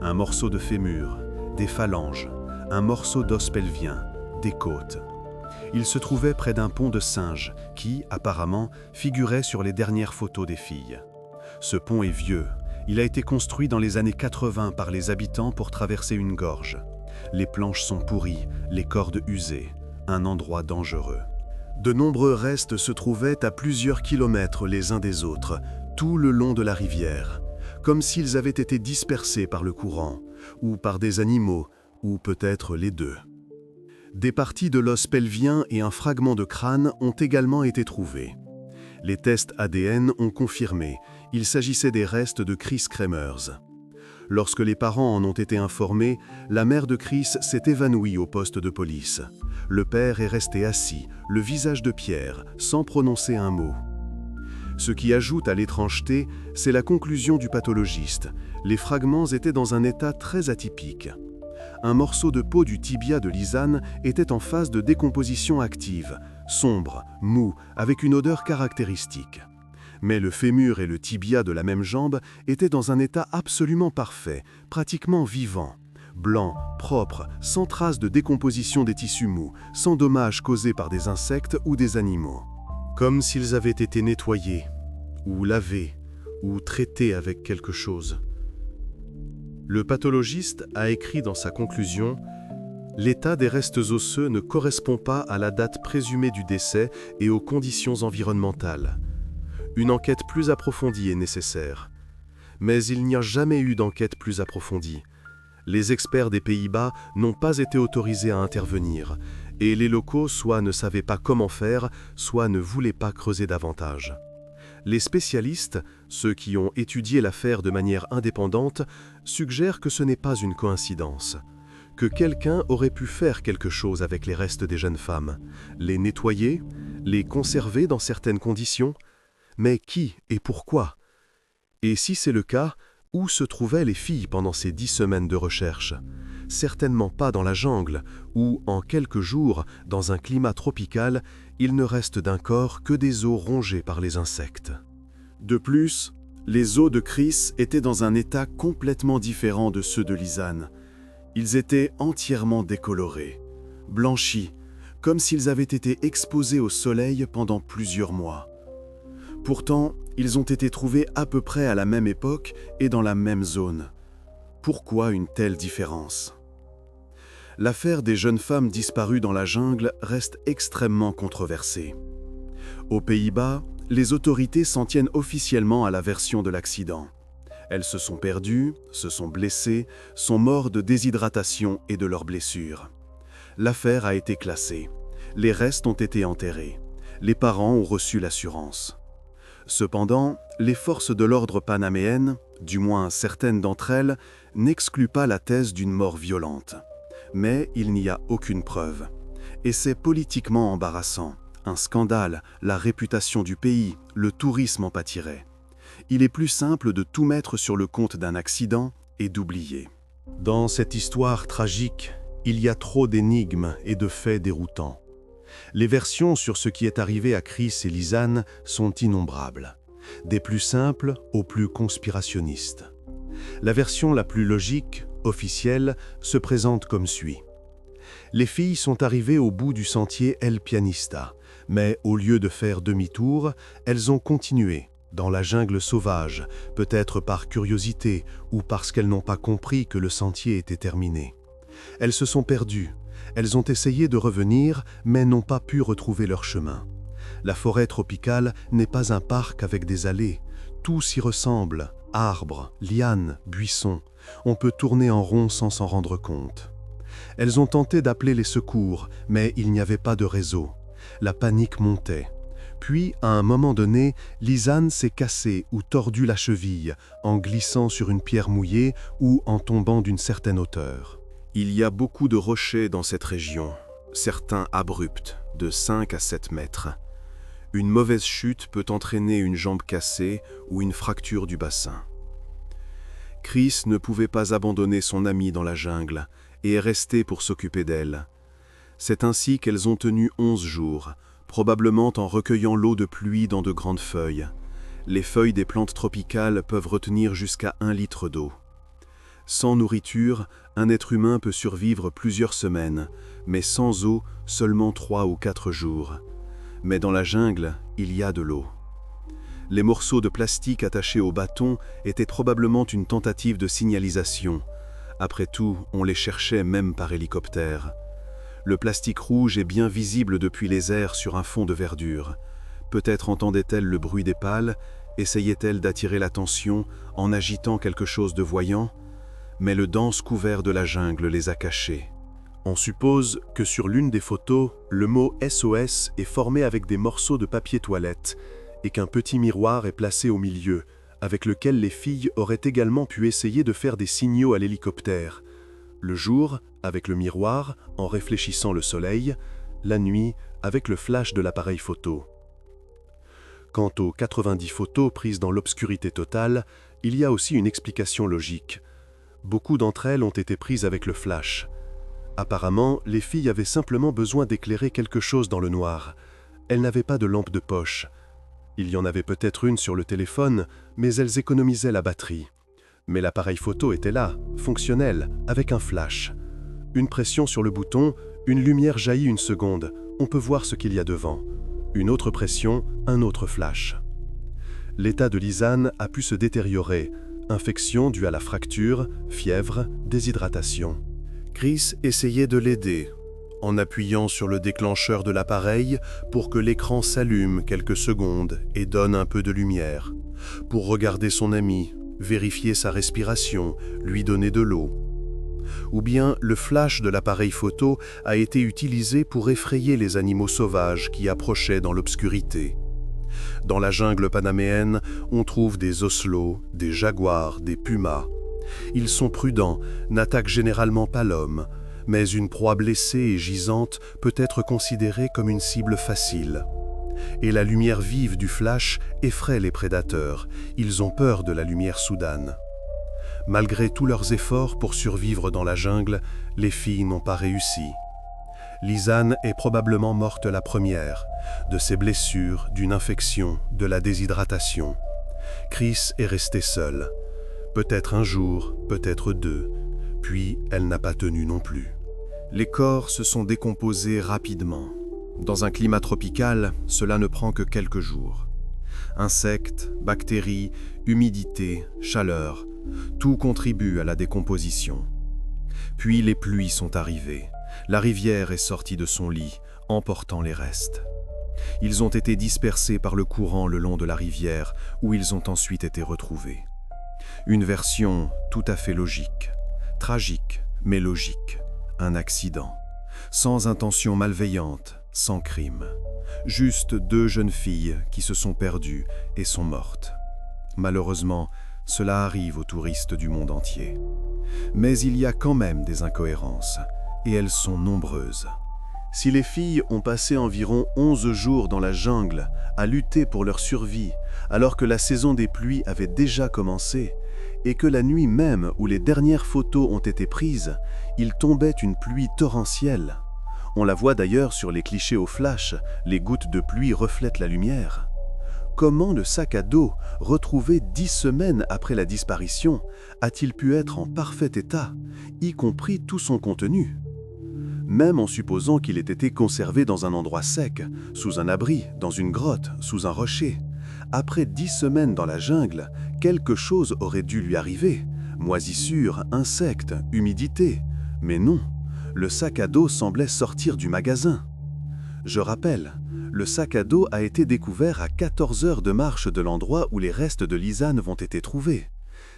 Un morceau de fémur, des phalanges, un morceau d'os pelvien, des côtes. Il se trouvait près d'un pont de singe qui, apparemment, figurait sur les dernières photos des filles. Ce pont est vieux. Il a été construit dans les années 80 par les habitants pour traverser une gorge. Les planches sont pourries, les cordes usées. Un endroit dangereux. De nombreux restes se trouvaient à plusieurs kilomètres les uns des autres, tout le long de la rivière, comme s'ils avaient été dispersés par le courant, ou par des animaux, ou peut-être les deux. Des parties de l'os pelvien et un fragment de crâne ont également été trouvés. Les tests ADN ont confirmé, il s'agissait des restes de Chris Kremers. Lorsque les parents en ont été informés, la mère de Chris s'est évanouie au poste de police. Le père est resté assis, le visage de pierre, sans prononcer un mot. Ce qui ajoute à l'étrangeté, c'est la conclusion du pathologiste. Les fragments étaient dans un état très atypique. Un morceau de peau du tibia de Lisanne était en phase de décomposition active, sombre, mou, avec une odeur caractéristique. Mais le fémur et le tibia de la même jambe étaient dans un état absolument parfait, pratiquement vivant. Blanc, propre, sans trace de décomposition des tissus mous, sans dommages causés par des insectes ou des animaux. Comme s'ils avaient été nettoyés, ou lavés, ou traités avec quelque chose. Le pathologiste a écrit dans sa conclusion « L'état des restes osseux ne correspond pas à la date présumée du décès et aux conditions environnementales. Une enquête plus approfondie est nécessaire. Mais il n'y a jamais eu d'enquête plus approfondie. Les experts des Pays-Bas n'ont pas été autorisés à intervenir, et les locaux soit ne savaient pas comment faire, soit ne voulaient pas creuser davantage. Les spécialistes, ceux qui ont étudié l'affaire de manière indépendante, suggèrent que ce n'est pas une coïncidence, que quelqu'un aurait pu faire quelque chose avec les restes des jeunes femmes, les nettoyer, les conserver dans certaines conditions. Mais qui et pourquoi? Et si c'est le cas, où se trouvaient les filles pendant ces 10 semaines de recherche? Certainement pas dans la jungle, où, en quelques jours, dans un climat tropical, il ne reste d'un corps que des os rongés par les insectes. De plus, les os de Chris étaient dans un état complètement différent de ceux de Lisanne. Ils étaient entièrement décolorés, blanchis, comme s'ils avaient été exposés au soleil pendant plusieurs mois. Pourtant, ils ont été trouvés à peu près à la même époque et dans la même zone. Pourquoi une telle différence? L'affaire des jeunes femmes disparues dans la jungle reste extrêmement controversée. Aux Pays-Bas, les autorités s'en tiennent officiellement à la version de l'accident. Elles se sont perdues, se sont blessées, sont mortes de déshydratation et de leurs blessures. L'affaire a été classée. Les restes ont été enterrés. Les parents ont reçu l'assurance. Cependant, les forces de l'ordre panaméennes, du moins certaines d'entre elles, n'excluent pas la thèse d'une mort violente. Mais il n'y a aucune preuve. Et c'est politiquement embarrassant. Un scandale, la réputation du pays, le tourisme en pâtirait. Il est plus simple de tout mettre sur le compte d'un accident et d'oublier. Dans cette histoire tragique, il y a trop d'énigmes et de faits déroutants. Les versions sur ce qui est arrivé à Chris et Lisanne sont innombrables, des plus simples aux plus conspirationnistes. La version la plus logique, officielle, se présente comme suit. Les filles sont arrivées au bout du sentier El Pianista, mais au lieu de faire demi-tour, elles ont continué, dans la jungle sauvage, peut-être par curiosité ou parce qu'elles n'ont pas compris que le sentier était terminé. Elles se sont perdues. Elles ont essayé de revenir, mais n'ont pas pu retrouver leur chemin. La forêt tropicale n'est pas un parc avec des allées. Tout s'y ressemble, Arbres, lianes, buissons, on peut tourner en rond sans s'en rendre compte. Elles ont tenté d'appeler les secours, mais il n'y avait pas de réseau. La panique montait. Puis, à un moment donné, Lisanne s'est cassée ou tordu la cheville en glissant sur une pierre mouillée ou en tombant d'une certaine hauteur. Il y a beaucoup de rochers dans cette région, certains abrupts, de 5 à 7 mètres. Une mauvaise chute peut entraîner une jambe cassée ou une fracture du bassin. Chris ne pouvait pas abandonner son amie dans la jungle et est resté pour s'occuper d'elle. C'est ainsi qu'elles ont tenu 11 jours, probablement en recueillant l'eau de pluie dans de grandes feuilles. Les feuilles des plantes tropicales peuvent retenir jusqu'à 1 litre d'eau. Sans nourriture, un être humain peut survivre plusieurs semaines, mais sans eau, seulement 3 ou 4 jours. Mais dans la jungle, il y a de l'eau. Les morceaux de plastique attachés au bâton étaient probablement une tentative de signalisation. Après tout, on les cherchait même par hélicoptère. Le plastique rouge est bien visible depuis les airs sur un fond de verdure. Peut-être entendait-elle le bruit des pales, essayait-elle d'attirer l'attention en agitant quelque chose de voyant, mais le dense couvert de la jungle les a cachés. On suppose que sur l'une des photos, le mot SOS est formé avec des morceaux de papier toilette et qu'un petit miroir est placé au milieu, avec lequel les filles auraient également pu essayer de faire des signaux à l'hélicoptère. Le jour, avec le miroir, en réfléchissant le soleil, la nuit, avec le flash de l'appareil photo. Quant aux 90 photos prises dans l'obscurité totale, il y a aussi une explication logique. Beaucoup d'entre elles ont été prises avec le flash. Apparemment, les filles avaient simplement besoin d'éclairer quelque chose dans le noir. Elles n'avaient pas de lampe de poche. Il y en avait peut-être une sur le téléphone, mais elles économisaient la batterie. Mais l'appareil photo était là, fonctionnel, avec un flash. Une pression sur le bouton, une lumière jaillit une seconde, on peut voir ce qu'il y a devant. Une autre pression, un autre flash. L'état de Lisanne a pu se détériorer. Infection due à la fracture, fièvre, déshydratation. Chris essayait de l'aider, en appuyant sur le déclencheur de l'appareil pour que l'écran s'allume quelques secondes et donne un peu de lumière, pour regarder son ami, vérifier sa respiration, lui donner de l'eau. Ou bien le flash de l'appareil photo a été utilisé pour effrayer les animaux sauvages qui approchaient dans l'obscurité. Dans la jungle panaméenne, on trouve des oslots, des jaguars, des pumas. Ils sont prudents, n'attaquent généralement pas l'homme, mais une proie blessée et gisante peut être considérée comme une cible facile. Et la lumière vive du flash effraie les prédateurs, ils ont peur de la lumière soudaine. Malgré tous leurs efforts pour survivre dans la jungle, les filles n'ont pas réussi. Lisanne est probablement morte la première, de ses blessures, d'une infection, de la déshydratation. Chris est restée seule. Peut-être un jour, peut-être 2, puis elle n'a pas tenu non plus. Les corps se sont décomposés rapidement. Dans un climat tropical, cela ne prend que quelques jours. Insectes, bactéries, humidité, chaleur, tout contribue à la décomposition. Puis les pluies sont arrivées. La rivière est sortie de son lit, emportant les restes. Ils ont été dispersés par le courant le long de la rivière, où ils ont ensuite été retrouvés. Une version tout à fait logique, tragique, mais logique. Un accident, sans intention malveillante, sans crime. Juste 2 jeunes filles qui se sont perdues et sont mortes. Malheureusement, cela arrive aux touristes du monde entier. Mais il y a quand même des incohérences, et elles sont nombreuses. Si les filles ont passé environ 11 jours dans la jungle à lutter pour leur survie, alors que la saison des pluies avait déjà commencé, et que la nuit même où les dernières photos ont été prises, il tombait une pluie torrentielle. On la voit d'ailleurs sur les clichés au flash, les gouttes de pluie reflètent la lumière. Comment le sac à dos, retrouvé 10 semaines après la disparition, a-t-il pu être en parfait état, y compris tout son contenu ? Même en supposant qu'il ait été conservé dans un endroit sec, sous un abri, dans une grotte, sous un rocher. Après 10 semaines dans la jungle, quelque chose aurait dû lui arriver. Moisissure, insectes, humidité. Mais non, le sac à dos semblait sortir du magasin. Je rappelle, le sac à dos a été découvert à 14 heures de marche de l'endroit où les restes de Lisanne vont être trouvés.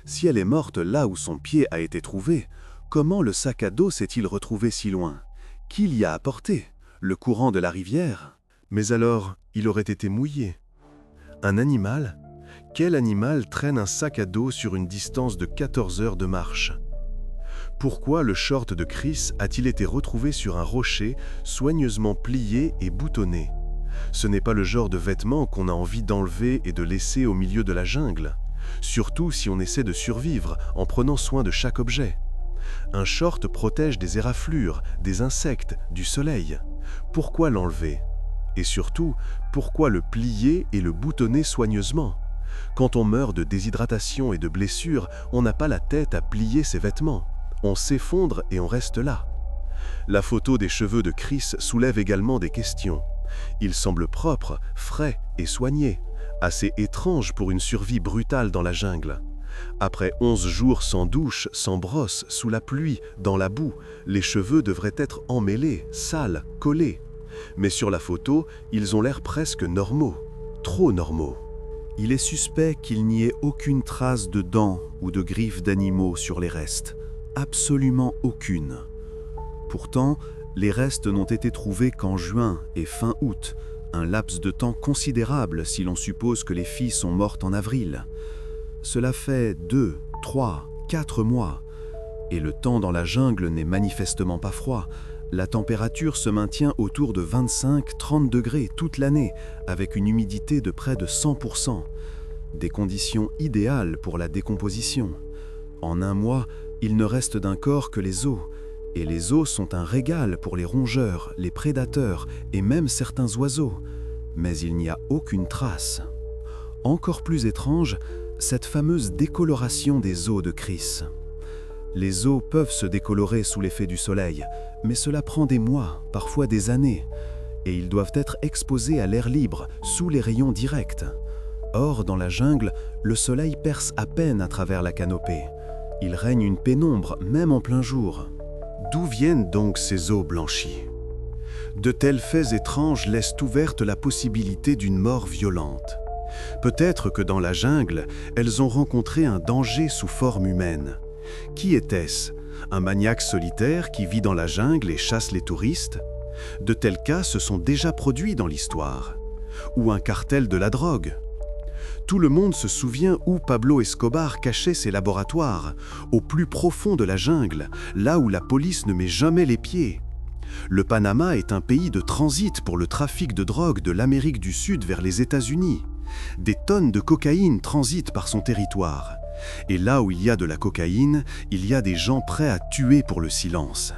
Si elle est morte là où son pied a été trouvé, comment le sac à dos s'est-il retrouvé si loin? Qui l'y a apporté? Le courant de la rivière? Mais alors, il aurait été mouillé. Un animal? Quel animal traîne un sac à dos sur une distance de 14 heures de marche? Pourquoi le short de Chris a-t-il été retrouvé sur un rocher, soigneusement plié et boutonné? Ce n'est pas le genre de vêtements qu'on a envie d'enlever et de laisser au milieu de la jungle, surtout si on essaie de survivre en prenant soin de chaque objet. Un short protège des éraflures, des insectes, du soleil. Pourquoi l'enlever? Et surtout, pourquoi le plier et le boutonner soigneusement? Quand on meurt de déshydratation et de blessures, on n'a pas la tête à plier ses vêtements. On s'effondre et on reste là. La photo des cheveux de Chris soulève également des questions. Il semble propre, frais et soigné, assez étrange pour une survie brutale dans la jungle. Après 11 jours sans douche, sans brosse, sous la pluie, dans la boue, les cheveux devraient être emmêlés, sales, collés. Mais sur la photo, ils ont l'air presque normaux, trop normaux. Il est suspect qu'il n'y ait aucune trace de dents ou de griffes d'animaux sur les restes. Absolument aucune. Pourtant, les restes n'ont été trouvés qu'en juin et fin août, un laps de temps considérable si l'on suppose que les filles sont mortes en avril. Cela fait 2, 3, 4 mois. Et le temps dans la jungle n'est manifestement pas froid. La température se maintient autour de 25-30 degrés toute l'année, avec une humidité de près de 100%. Des conditions idéales pour la décomposition. En un mois, il ne reste d'un corps que les os. Et les os sont un régal pour les rongeurs, les prédateurs et même certains oiseaux. Mais il n'y a aucune trace. Encore plus étrange, cette fameuse décoloration des os de Chris. Les os peuvent se décolorer sous l'effet du soleil, mais cela prend des mois, parfois des années, et ils doivent être exposés à l'air libre, sous les rayons directs. Or, dans la jungle, le soleil perce à peine à travers la canopée. Il règne une pénombre, même en plein jour. D'où viennent donc ces os blanchis? De tels faits étranges laissent ouverte la possibilité d'une mort violente. Peut-être que dans la jungle, elles ont rencontré un danger sous forme humaine. Qui était-ce? Un maniaque solitaire qui vit dans la jungle et chasse les touristes? De tels cas se sont déjà produits dans l'histoire. Ou un cartel de la drogue? Tout le monde se souvient où Pablo Escobar cachait ses laboratoires, au plus profond de la jungle, là où la police ne met jamais les pieds. Le Panama est un pays de transit pour le trafic de drogue de l'Amérique du Sud vers les États-Unis. Des tonnes de cocaïne transitent par son territoire. Et là où il y a de la cocaïne, il y a des gens prêts à tuer pour le silence.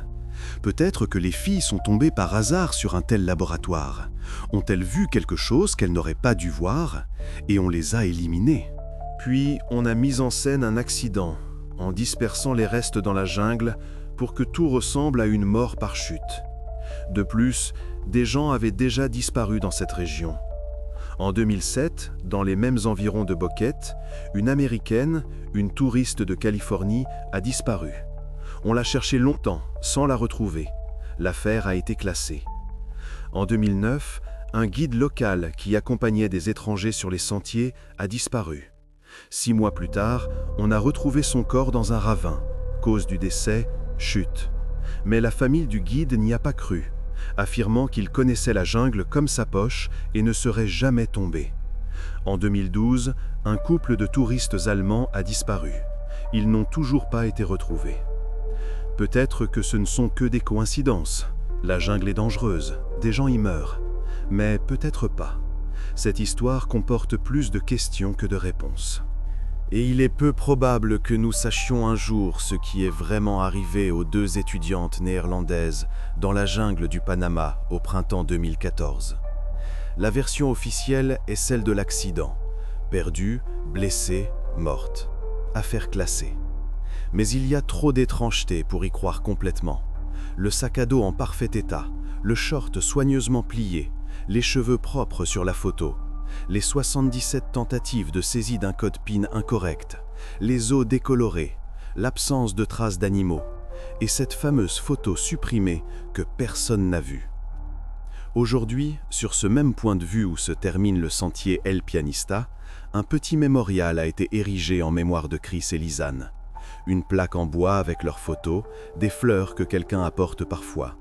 Peut-être que les filles sont tombées par hasard sur un tel laboratoire. Ont-elles vu quelque chose qu'elles n'auraient pas dû voir, et on les a éliminées? Puis on a mis en scène un accident, en dispersant les restes dans la jungle pour que tout ressemble à une mort par chute. De plus, des gens avaient déjà disparu dans cette région. En 2007, dans les mêmes environs de Boquete, une Américaine, une touriste de Californie, a disparu. On l'a cherchée longtemps, sans la retrouver. L'affaire a été classée. En 2009, un guide local qui accompagnait des étrangers sur les sentiers a disparu. 6 mois plus tard, on a retrouvé son corps dans un ravin. Cause du décès, chute. Mais la famille du guide n'y a pas cru, affirmant qu'il connaissait la jungle comme sa poche et ne serait jamais tombé. En 2012, un couple de touristes allemands a disparu. Ils n'ont toujours pas été retrouvés. Peut-être que ce ne sont que des coïncidences. La jungle est dangereuse, des gens y meurent. Mais peut-être pas. Cette histoire comporte plus de questions que de réponses. Et il est peu probable que nous sachions un jour ce qui est vraiment arrivé aux 2 étudiantes néerlandaises dans la jungle du Panama au printemps 2014. La version officielle est celle de l'accident. Perdues, blessées, mortes. Affaire classée. Mais il y a trop d'étrangeté pour y croire complètement. Le sac à dos en parfait état, le short soigneusement plié, les cheveux propres sur la photo, les 77 tentatives de saisie d'un code PIN incorrect, les os décolorés, l'absence de traces d'animaux, et cette fameuse photo supprimée que personne n'a vue. Aujourd'hui, sur ce même point de vue où se termine le sentier El Pianista, un petit mémorial a été érigé en mémoire de Chris et Lisanne. Une plaque en bois avec leurs photos, des fleurs que quelqu'un apporte parfois,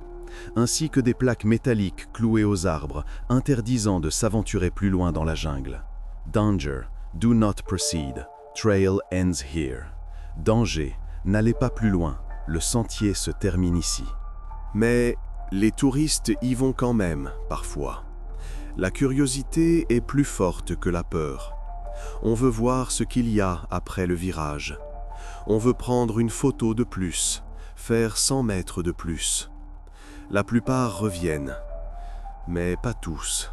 ainsi que des plaques métalliques clouées aux arbres, interdisant de s'aventurer plus loin dans la jungle. Danger, do not proceed, trail ends here. Danger, n'allez pas plus loin, le sentier se termine ici. Mais les touristes y vont quand même, parfois. La curiosité est plus forte que la peur. On veut voir ce qu'il y a après le virage. On veut prendre une photo de plus, faire 100 mètres de plus. La plupart reviennent, mais pas tous.